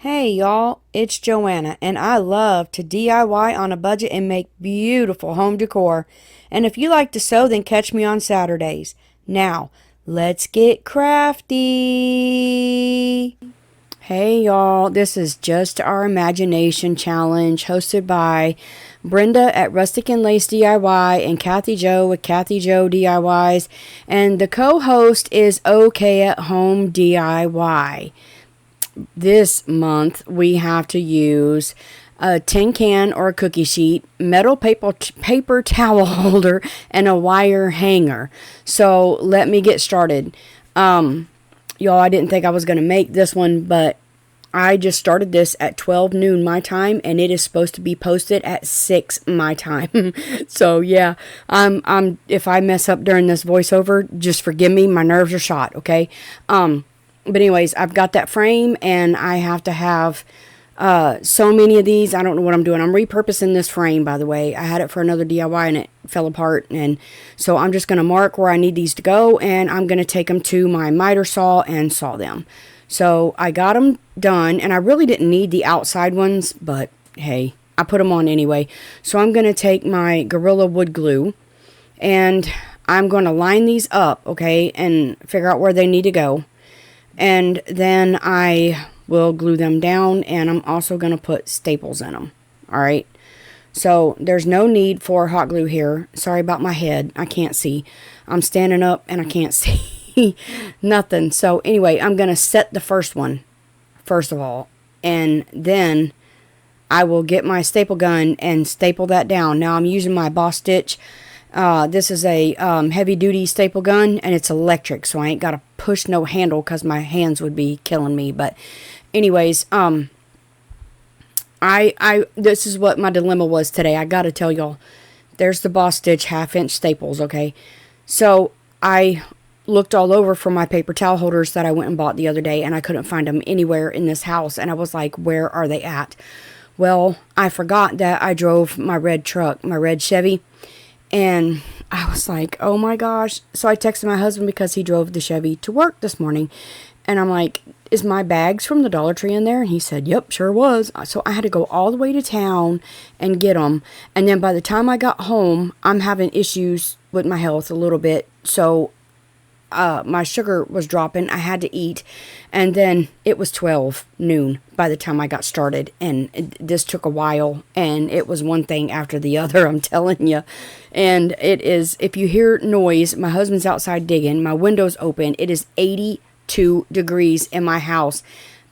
Hey y'all, it's Joanna, and I love to DIY on a budget and make beautiful home decor. And if you like to sew, then catch me on Saturdays. Now, let's get crafty. Hey y'all, this is Just Our Imagination Challenge hosted by Brenda at Rustic and Lace DIY and Kathy Joe with Kathy Joe DIYs. And the co host is OK at Home DIY. This month we have to use a tin can or a cookie sheet, metal paper towel holder, and a wire hanger. So let me get started. Y'all, I didn't think I was going to make this one, but I just started this at 12 noon my time, and it is supposed to be posted at 6 my time. So yeah, I'm if I mess up during this voiceover, just forgive me. My nerves are shot, okay? But anyways, I've got that frame, and I have to have so many of these. I don't know what I'm doing. I'm repurposing this frame, by the way. I had it for another DIY, and it fell apart. And so I'm just going to mark where I need these to go, and I'm going to take them to my miter saw and saw them. So I got them done, and I really didn't need the outside ones, but hey, I put them on anyway. So I'm going to take my Gorilla Wood Glue, and I'm going to line these up, okay, and figure out where they need to go. And then I will glue them down, and I'm also going to put staples in them. Alright, so there's no need for hot glue here. Sorry about my head, I can't see. I'm standing up and I can't see nothing. So anyway, I'm going to set the first one first of all, and then I will get my staple gun and staple that down. Now I'm using my Boss Stitch. This is a heavy duty staple gun, and it's electric, so I ain't got to push no handle because my hands would be killing me. But anyways, this is what my dilemma was today. I gotta tell y'all, there's the Boss Stitch 1/2 inch staples, okay? So I looked all over for my paper towel holders that I went and bought the other day, and I couldn't find them anywhere in this house, and I was like, where are they at? Well, I forgot that I drove my red truck, my red Chevy. And I was like, oh my gosh. So I texted my husband because he drove the Chevy to work this morning. And I'm like, is my bags from the Dollar Tree in there? And he said, yep, sure was. So I had to go all the way to town and get them. And then by the time I got home, I'm having issues with my health a little bit. So my sugar was dropping. I had to eat. And then it was 12 noon by the time I got started. And this took a while. And it was one thing after the other, I'm telling you. And it is, if you hear noise, my husband's outside digging. My window's open. It is 82 degrees in my house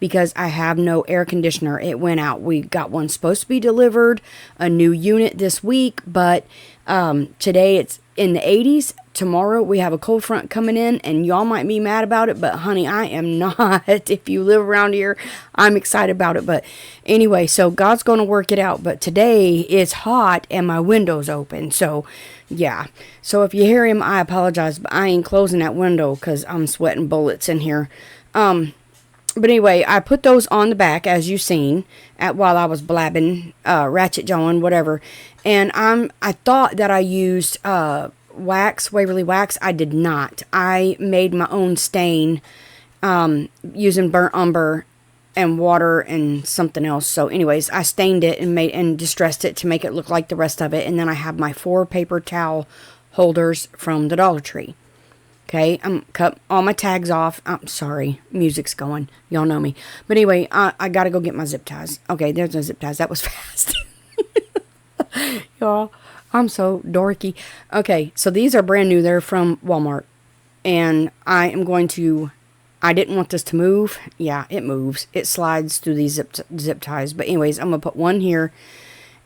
because I have no air conditioner. It went out. We got one supposed to be delivered, a new unit this week. But today it's in the 80s. Tomorrow we have a cold front coming in, and y'all might be mad about it, but honey, I am not. If you live around here, I'm excited about it. But anyway, so God's going to work it out. But today it's hot and my window's open. So yeah. So if you hear him, I apologize, but I ain't closing that window because I'm sweating bullets in here. But anyway, I put those on the back, as you've seen, while I was blabbing, ratchet jawing, whatever. And I thought that I used Waverly wax. I did not. I made my own stain using burnt umber and water and something else. So anyways, I stained it and distressed it to make it look like the rest of it. And then I have my 4 paper towel holders from the Dollar Tree. Okay, I'm cut all my tags off. I'm sorry, music's going. Y'all know me. But anyway, I gotta go get my zip ties. Okay, there's no zip ties. That was fast. Y'all, I'm so dorky. Okay, so these are brand new. They're from Walmart. And I didn't want this to move. Yeah, it moves. It slides through these zip ties. But anyways, I'm going to put one here.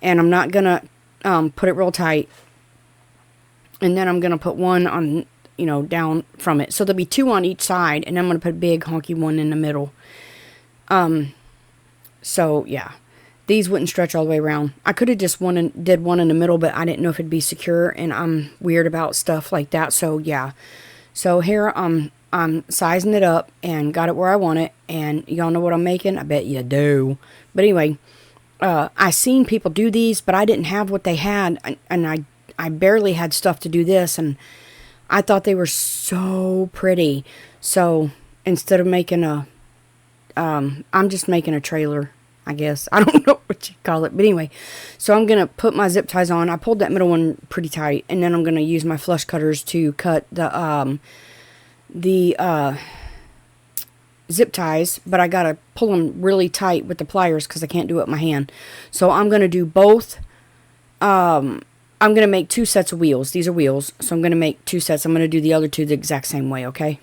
And I'm not going to put it real tight. And then I'm going to put one on, down from it. So there'll be 2 on each side. And I'm going to put a big honky one in the middle. So, yeah. These wouldn't stretch all the way around. I could have just did one in the middle, but I didn't know if it'd be secure, and I'm weird about stuff like that. So yeah. So here I'm sizing it up and got it where I want it, and y'all know what I'm making? I bet you do. But anyway, I seen people do these, but I didn't have what they had, and I barely had stuff to do this, and I thought they were so pretty. So instead of making a I'm just making a trailer, I guess. I don't know what you call it. But anyway, so I'm going to put my zip ties on. I pulled that middle one pretty tight. And then I'm going to use my flush cutters to cut the zip ties. But I got to pull them really tight with the pliers because I can't do it with my hand. So I'm going to do both. I'm going to make 2 sets of wheels. These are wheels. So I'm going to make 2 sets. I'm going to do the other 2 the exact same way, okay?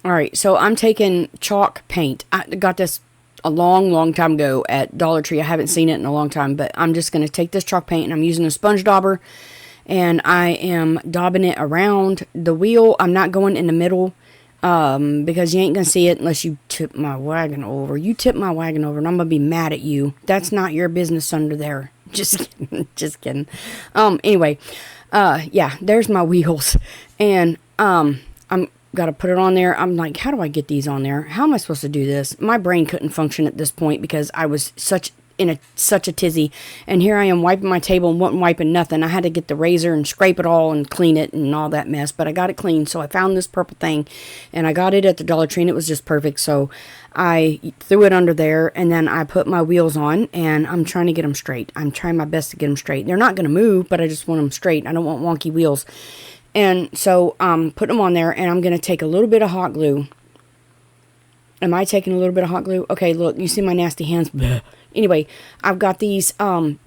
Alright, so I'm taking chalk paint. I got this a long time ago at Dollar Tree. I haven't seen it in a long time, but I'm just going to take this chalk paint and I'm using a sponge dauber and I am daubing it around the wheel. I'm not going in the middle because you ain't going to see it unless you tip my wagon over. You tip my wagon over and I'm going to be mad at you. That's not your business under there. Just kidding. Just kidding. Anyway, yeah, there's my wheels and I'm got to put it on there. I'm like, how do I get these on there? How am I supposed to do this? My brain couldn't function at this point because I was such a tizzy. And here I am wiping my table and wasn't wiping nothing. I had to get the razor and scrape it all and clean it and all that mess. But I got it clean. So I found this purple thing and I got it at the Dollar Tree and it was just perfect. So I threw it under there and then I put my wheels on and I'm trying to get them straight. I'm trying my best to get them straight. They're not going to move, but I just want them straight. I don't want wonky wheels. And so put them on there and I'm going to take a little bit of hot glue. Am I taking a little bit of hot glue? Okay, look, you see my nasty hands? Bleh. Anyway, I've got these come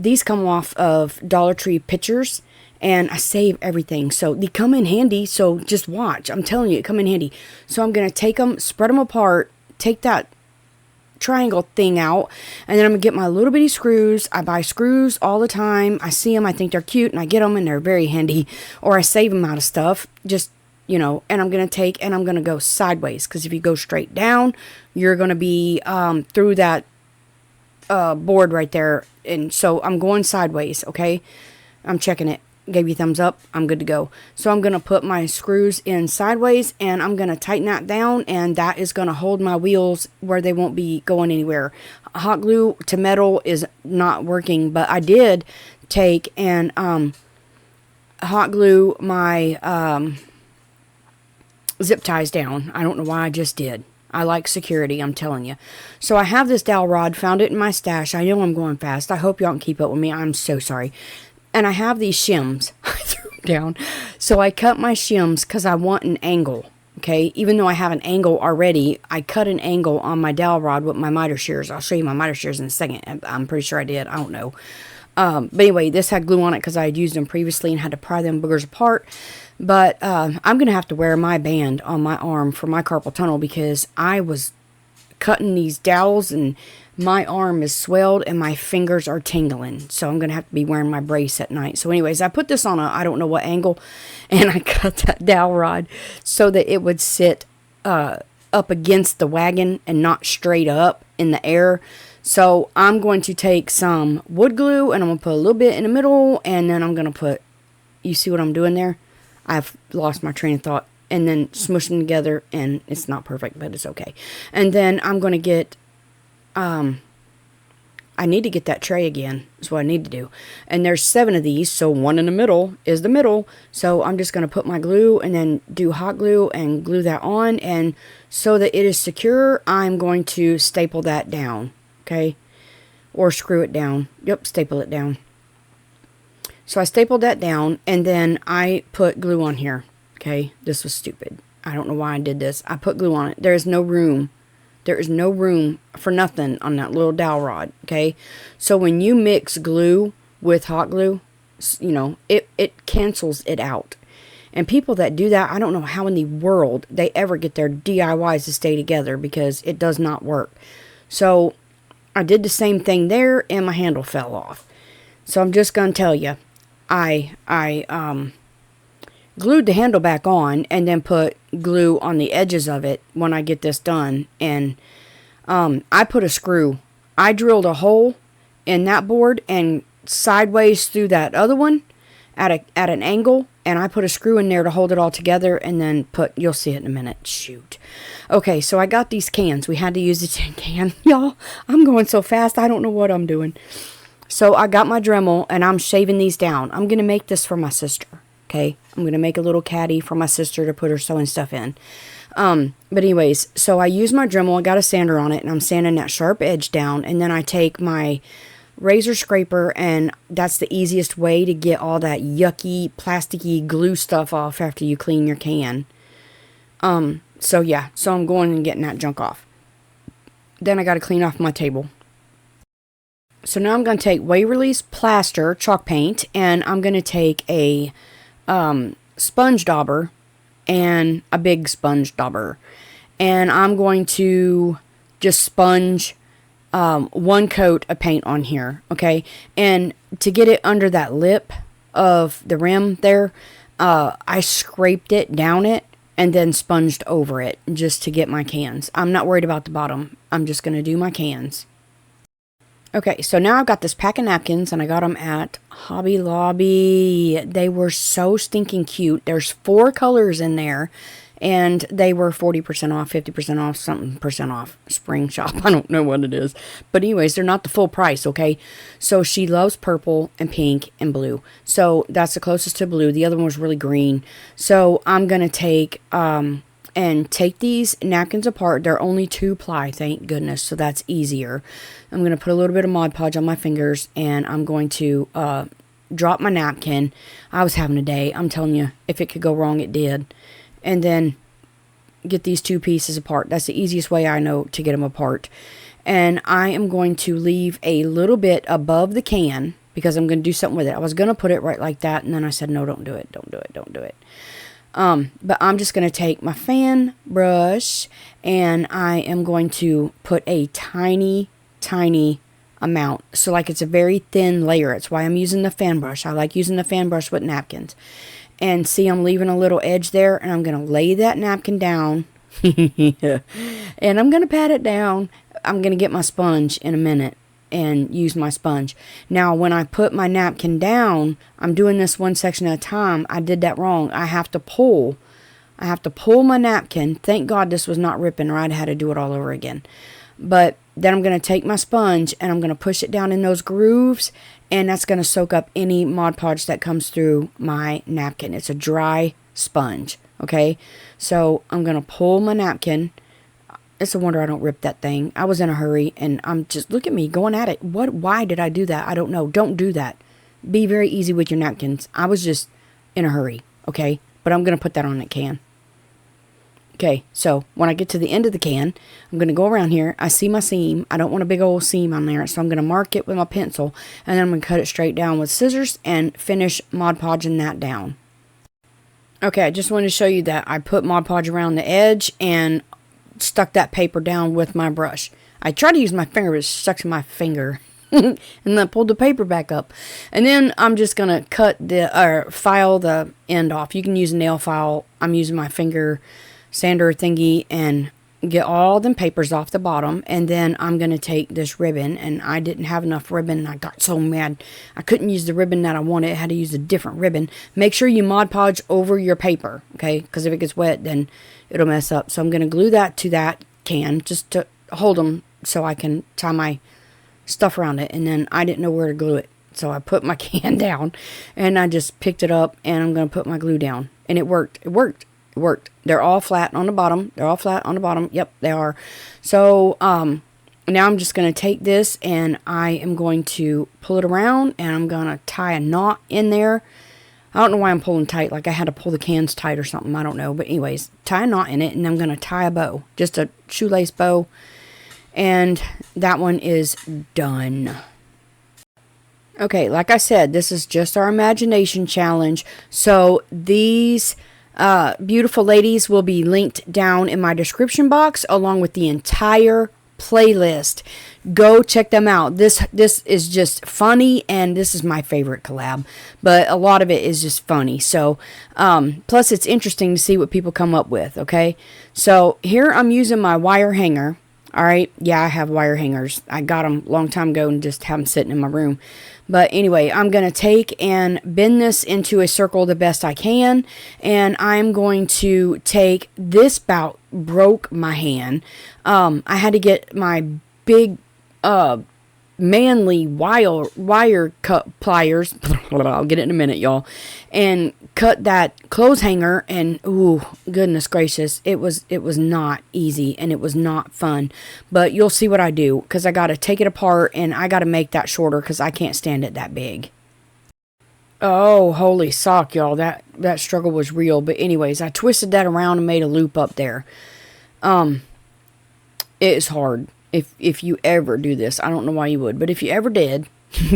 off of Dollar Tree pictures and I save everything. So they come in handy, so just watch. I'm telling you, it come in handy. So I'm going to take them, spread them apart, take that triangle thing out, and then I'm gonna get my little bitty screws. I buy screws all the time. I see them, I think they're cute, and I get them and they're very handy, or I save them out of stuff, just, you know. And I'm gonna take and I'm gonna go sideways, because if you go straight down you're gonna be through that board right there. And so I'm going sideways. Okay, I'm checking it. Gave you a thumbs up. I'm good to go. So I'm going to put my screws in sideways and I'm going to tighten that down, and that is going to hold my wheels where they won't be going anywhere. Hot glue to metal is not working, but I did take and hot glue my zip ties down. I don't know why I just did. I like security, I'm telling you. So I have this dowel rod, found it in my stash. I know I'm going fast. I hope y'all can keep up with me. I'm so sorry. And I have these shims. I threw them down. So I cut my shims because I want an angle. Okay, even though I have an angle already, I cut an angle on my dowel rod with my miter shears. I'll show you my miter shears in a second. I'm pretty sure I did. I don't know. But anyway, this had glue on it because I had used them previously and had to pry them boogers apart. But I'm going to have to wear my band on my arm for my carpal tunnel because I was cutting these dowels and my arm is swelled and my fingers are tingling. So I'm going to have to be wearing my brace at night. So anyways, I put this on I don't know what angle, and I cut that dowel rod so that it would sit up against the wagon and not straight up in the air. So I'm going to take some wood glue and I'm going to put a little bit in the middle, and then I'm going to put, you see what I'm doing there? I've lost my train of thought. And then smush them together, and it's not perfect, but it's okay. And then I'm going to get, I need to get that tray again. That's what I need to do. And there's 7 of these, so one in the middle is the middle. So I'm just going to put my glue and then do hot glue and glue that on. And so that it is secure, I'm going to staple that down, okay? Or screw it down. Yep, staple it down. So I stapled that down, and then I put glue on here. Okay, this was stupid. I don't know why I did this. I put glue on it. There is no room. There is no room for nothing on that little dowel rod. Okay, so when you mix glue with hot glue, you know, it cancels it out. And people that do that, I don't know how in the world they ever get their DIYs to stay together, because it does not work. So I did the same thing there, and my handle fell off. So I'm just going to tell you, I glued the handle back on and then put glue on the edges of it when I get this done. And I put a screw. I drilled a hole in that board and sideways through that other one at an angle, and I put a screw in there to hold it all together, and then you'll see it in a minute. Shoot. Okay, so I got these cans. We had to use the tin can. Y'all, I'm going so fast, I don't know what I'm doing. So I got my Dremel, and I'm shaving these down. I'm going to make this for my sister. Okay, I'm going to make a little caddy for my sister to put her sewing stuff in. But anyways, so I use my Dremel. I got a sander on it, and I'm sanding that sharp edge down. And then I take my razor scraper, and that's the easiest way to get all that yucky, plasticky glue stuff off after you clean your can. So yeah, so I'm going and getting that junk off. Then I got to clean off my table. So now I'm going to take Waverly's Plaster chalk paint, and I'm going to take a sponge dauber and a big sponge dauber. And I'm going to just sponge one coat of paint on here, okay? And to get it under that lip of the rim there, I scraped it down it and then sponged over it just to get my cans. I'm not worried about the bottom. I'm just going to do my cans. Okay, so now I've got this pack of napkins, and I got them at Hobby Lobby. They were so stinking cute. There's 4 colors in there, and they were 40% off, 50% off, something percent off. Spring shop, I don't know what it is. But anyways, they're not the full price, okay? So she loves purple and pink and blue. So that's the closest to blue. The other one was really green. So I'm going to take these napkins apart. They're only 2-ply, thank goodness, so that's easier. I'm going to put a little bit of Mod Podge on my fingers, and I'm going to drop my napkin. I was having a day. I'm telling you, if it could go wrong, it did. And then get these 2 pieces apart. That's the easiest way I know to get them apart. And I am going to leave a little bit above the can because I'm going to do something with it. I was going to put it right like that, and then I said, no, don't do it, don't do it, don't do it. But I'm just going to take my fan brush, and I am going to put a tiny amount. So like it's a very thin layer. It's why I'm using the fan brush. I like using the fan brush with napkins. And see, I'm leaving a little edge there, and I'm going to lay that napkin down. And I'm going to pat it down. I'm going to get my sponge in a minute and use my sponge. Now, when I put my napkin down, I'm doing this one section at a time. I did that wrong. I have to pull my napkin. Thank God this was not ripping, or I'd had to do it all over again. But then I'm going to take my sponge, and I'm going to push it down in those grooves, and that's going to soak up any Mod Podge that comes through my napkin. It's a dry sponge, okay? So I'm going to pull my napkin. It's a wonder I don't rip that thing. I was in a hurry, and I'm just, look at me going at it. Why did I do that? I don't know. Don't do that. Be very easy with your napkins. I was just in a hurry, okay? But I'm going to put that on that can. Okay, so when I get to the end of the can, I'm going to go around here. I see my seam. I don't want a big old seam on there, so I'm going to mark it with my pencil, and then I'm going to cut it straight down with scissors and finish Mod Podging that down. Okay, I just wanted to show you that I put Mod Podge around the edge and stuck that paper down with my brush. I tried to use my finger, but it stuck to my finger. And then I pulled the paper back up. And then I'm just going to file the end off. You can use a nail file. I'm using my finger sander thingy and get all them papers off the bottom. And then I'm going to take this ribbon, and I didn't have enough ribbon, and I got so mad I couldn't use the ribbon that I wanted. I had to use a different ribbon. Make sure you Mod Podge over your paper, okay, because if it gets wet, then it'll mess up. So I'm going to glue that to that can just to hold them so I can tie my stuff around it. And then I didn't know where to glue it, so I put my can down, and I just picked it up, and I'm going to put my glue down, and it worked. It worked. They're all flat on the bottom. Yep, they are. So now I'm just going to take this, and I am going to pull it around, and I'm going to tie a knot in there. I don't know why I'm pulling tight, like I had to pull the cans tight or something. I don't know. But anyways, tie a knot in it, and I'm going to tie a bow. Just a shoelace bow. And that one is done. Okay, like I said, this is just our imagination challenge. So these beautiful ladies will be linked down in my description box along with the entire playlist. Go check them out. This is just funny, and this is my favorite collab, but a lot of it is just funny. So plus it's interesting to see what people come up with. Okay, so here I'm using my wire hanger. All right, yeah, I have wire hangers. I got them a long time ago and just have them sitting in my room. But anyway, I'm going to take and bend this into a circle the best I can. And I'm going to take this bout, broke my hand. I had to get my big manly wire cut pliers. I'll get it in a minute, y'all. And cut that clothes hanger, and ooh, goodness gracious, it was not easy, and it was not fun. But you'll see what I do, because I got to take it apart, and I got to make that shorter, because I can't stand it that big. Oh, holy sock, y'all. That struggle was real. But anyways, I twisted that around and made a loop up there. It's hard. If you ever do this, I don't know why you would, but if you ever did,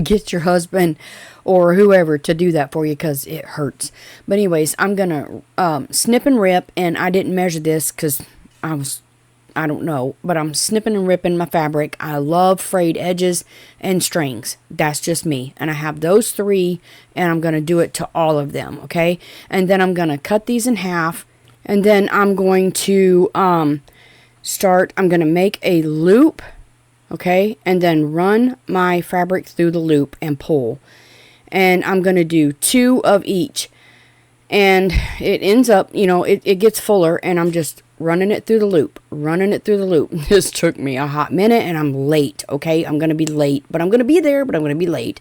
get your husband or whoever to do that for you, because it hurts. But anyways, I'm going to snip and rip, and I didn't measure this because I don't know, but I'm snipping and ripping my fabric. I love frayed edges and strings. That's just me. And I have those three, and I'm going to do it to all of them, okay? And then I'm going to cut these in half, and then I'm going to I'm going to make a loop, okay? And then run my fabric through the loop and pull. And I'm going to do 2 of each. And it ends up, it gets fuller, and I'm just running it through the loop. This took me a hot minute, and I'm late, okay? I'm going to be late, but I'm going to be there, but I'm going to be late.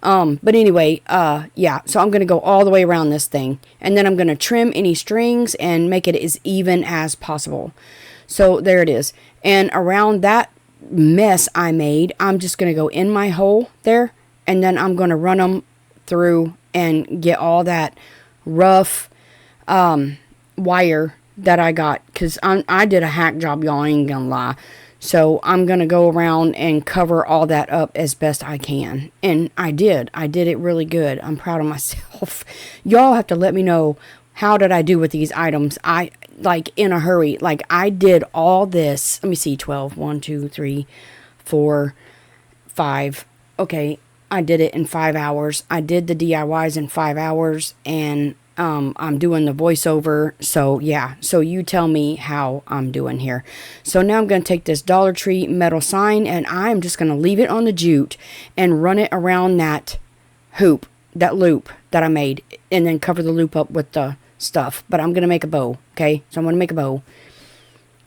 But anyway, yeah, so I'm going to go all the way around this thing. And then I'm going to trim any strings and make it as even as possible. So there it is. And around that mess I made, I'm just going to go in my hole there, and then I'm going to run them through and get all that rough wire that I got, because I did a hack job, y'all, I ain't gonna lie. So I'm going to go around and cover all that up as best I can. And I did it really good. I'm proud of myself. Y'all have to let me know, how did I do with these items? Like in a hurry. Like I did all this. Let me see, 12. 1, 2, 3, 4, 5. Okay, I did it in 5 hours. I did the DIYs in 5 hours, and I'm doing the voiceover. So yeah, so you tell me how I'm doing here. So now I'm going to take this Dollar Tree metal sign, and I'm just going to leave it on the jute and run it around that loop that I made, and then cover the loop up with the stuff. But I'm going to make a bow, okay? So I'm going to make a bow.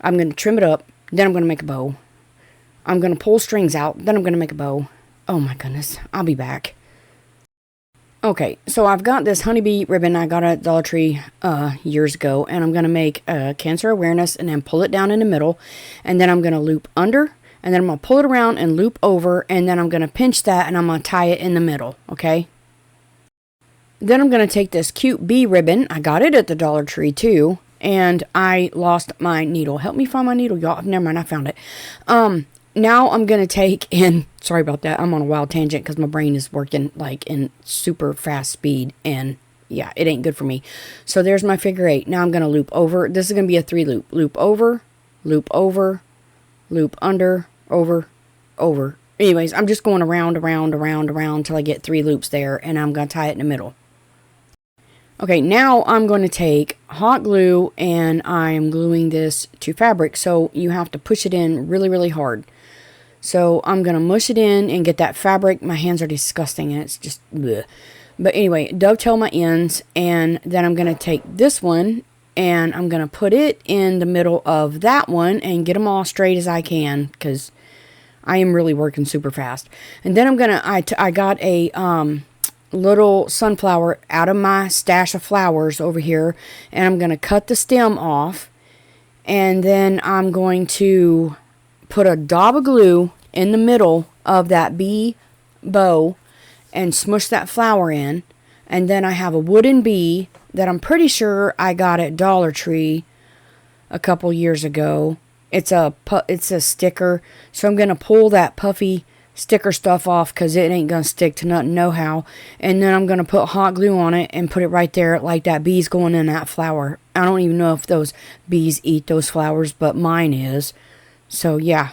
I'm going to trim it up, then I'm going to make a bow. I'm going to pull strings out, then I'm going to make a bow. Oh my goodness, I'll be back. Okay, so I've got this honeybee ribbon I got at Dollar Tree years ago, and I'm going to make cancer awareness, and then pull it down in the middle, and then I'm going to loop under, and then I'm going to pull it around and loop over, and then I'm going to pinch that, and I'm going to tie it in the middle, okay? Then I'm going to take this cute bee ribbon. I got it at the Dollar Tree too, and I lost my needle. Help me find my needle, y'all. Never mind, I found it. Now I'm going to take, and sorry about that, I'm on a wild tangent because my brain is working like in super fast speed, and yeah, it ain't good for me. So there's my figure 8. Now I'm going to loop over. This is going to be a 3 loop. Loop over, loop over, loop under, over, over. Anyways, I'm just going around until I get 3 loops there, and I'm going to tie it in the middle. Okay, now I'm going to take hot glue, and I'm gluing this to fabric, so you have to push it in really, really hard. So I'm going to mush it in and get that fabric. My hands are disgusting, and it's just bleh. But anyway, dovetail my ends, and then I'm going to take this one, and I'm going to put it in the middle of that one and get them all straight as I can, because I am really working super fast. And then I'm going to, I got a little sunflower out of my stash of flowers over here, and I'm going to cut the stem off, and then I'm going to put a dab of glue in the middle of that bee bow and smush that flower in. And then I have a wooden bee that I'm pretty sure I got at Dollar Tree a couple years ago. It's a sticker, so I'm going to pull that puffy sticker stuff off because it ain't going to stick to nothing no how. And then I'm going to put hot glue on it and put it right there like that bee's going in that flower. I don't even know if those bees eat those flowers, but mine is. So yeah.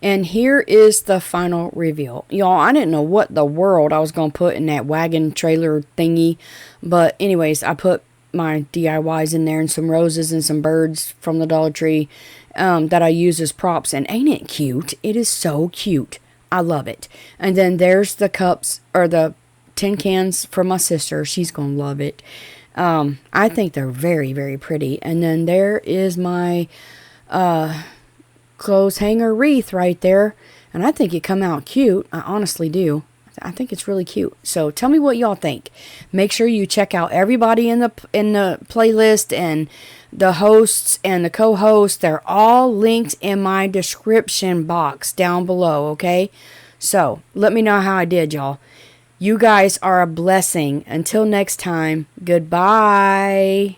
And here is the final reveal. Y'all, I didn't know what the world I was going to put in that wagon trailer thingy. But anyways, I put my DIYs in there and some roses and some birds from the Dollar Tree that I use as props. And ain't it cute? It is so cute. I love it. And then there's the cups, or the tin cans for my sister. She's going to love it. I think they're very, very pretty. And then there is my clothes hanger wreath right there. And I think it come out cute. I honestly do. I think it's really cute. So tell me what y'all think. Make sure you check out everybody in the playlist and the hosts and the co-hosts. They're all linked in my description box down below, okay? So let me know how I did, y'all. You guys are a blessing. Until next time, goodbye.